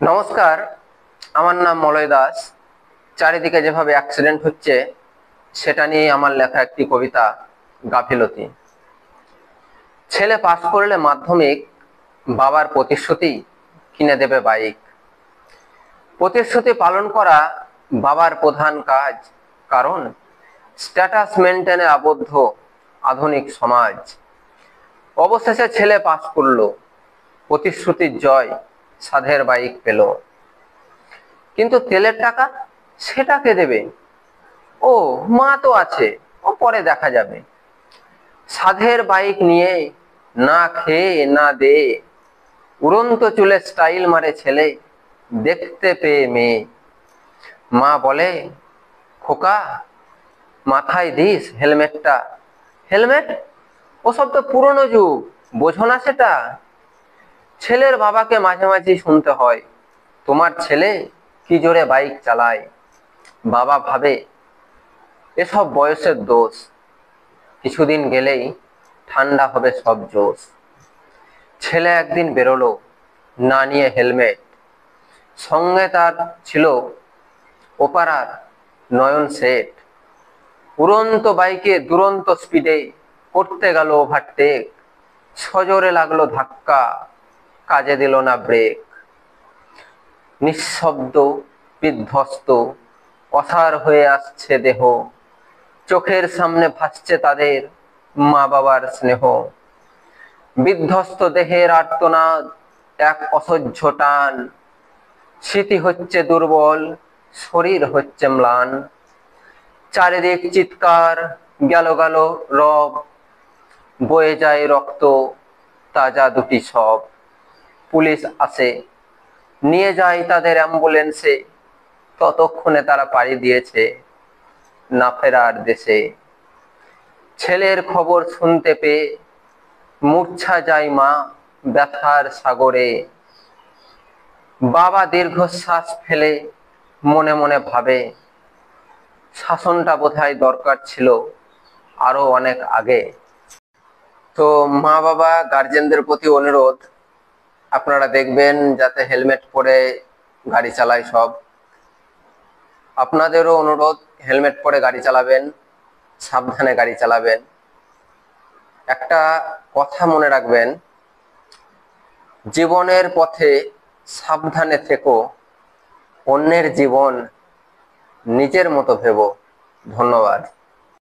নমস্কার, আমার নাম মলয় দাস। চারিদিকে যেভাবে অ্যাক্সিডেন্ট হচ্ছে সেটা নিয়ে আমার লেখা একটি কবিতা, গাফিলতি। ছেলে পাস করলে মাধ্যমিক, বাবার প্রতিশ্রুতি কিনে দেবে বাইক। প্রতিশ্রুতি পালন করা বাবার প্রধান কাজ, কারণ স্ট্যাটাস মেনটেনে আবদ্ধ আধুনিক সমাজ। অবশেষে ছেলে পাস করলো, প্রতিশ্রুতির জয়, সাধের বাইক পেল। কিন্তু তেলের টাকা সেটা কে দেবে? ও, মা তো আছে, ও পরে দেখা যাবে। সাধের বাইক নিয়ে না খেয়ে না দে উড়ন্ত চুলে স্টাইল মারে ছেলে, দেখতে পেয়ে মেয়ে। মা বলে, খোকা মাথায় দিস হেলমেটটা। হেলমেট? ওসব তো পুরনো যুগ, বোঝো না সেটা। ছেলের বাবাকে মাঝে মাঝে শুনতে হয়, তোমার ছেলে কি জোরে বাইক চালায়। বাবা ভাবে, এসব বয়সের দোষ, কিছুদিন গেলেই ঠান্ডা হবে সব জোশ। ছেলে একদিন বেরোলো না নিয়ে হেলমেট, সঙ্গে তার ছিল ওপারার নয়ন সেট। উড়ন্ত বাইকে দুরন্ত স্পিডে করতে গেল ওভারটেক, সজোরে লাগলো ধাক্কা, কাজে দিল না ব্রেক। নিঃশব্দ, বিধ্বস্ত, অসাড় হয়ে আসছে দেহ, চোখের সামনে ভাসছে তাদের মা বাবার স্নেহ। বিধ্বস্ত দেহের আর্তনাদ, এক অসহ্য টান, স্মৃতি হচ্ছে দুর্বল, শরীর হচ্ছে ম্লান। চারিদিক চিৎকার, গেল গেল রব, বয়ে যায় রক্ত, তাজা দুটি সব। পুলিশ আসে, নিয়ে যায় তাদের অ্যাম্বুলেন্সে, ততক্ষণে তারা পাড়ি দিয়েছে না ফেরার দেশে। ছেলের খবর শুনতে পেয়ে মূর্ছা যায় মা ব্যথার সাগরে। বাবা দীর্ঘশ্বাস ফেলে মনে মনে ভাবে, শাসনটা বোধহয় দরকার ছিল আরো অনেক আগে। তো মা বাবা গার্জেনদের প্রতি অনুরোধ, আপনারা দেখবেন যাতে হেলমেট পরে গাড়ি চালায় সব। আপনাদেরও অনুরোধ, হেলমেট পরে গাড়ি চালাবেন, সাবধানে গাড়ি চালাবেন। একটা কথা মনে রাখবেন, জীবনের পথে সাবধানে থেকো, অন্যের জীবন নিজের মতো ভেবো। ধন্যবাদ।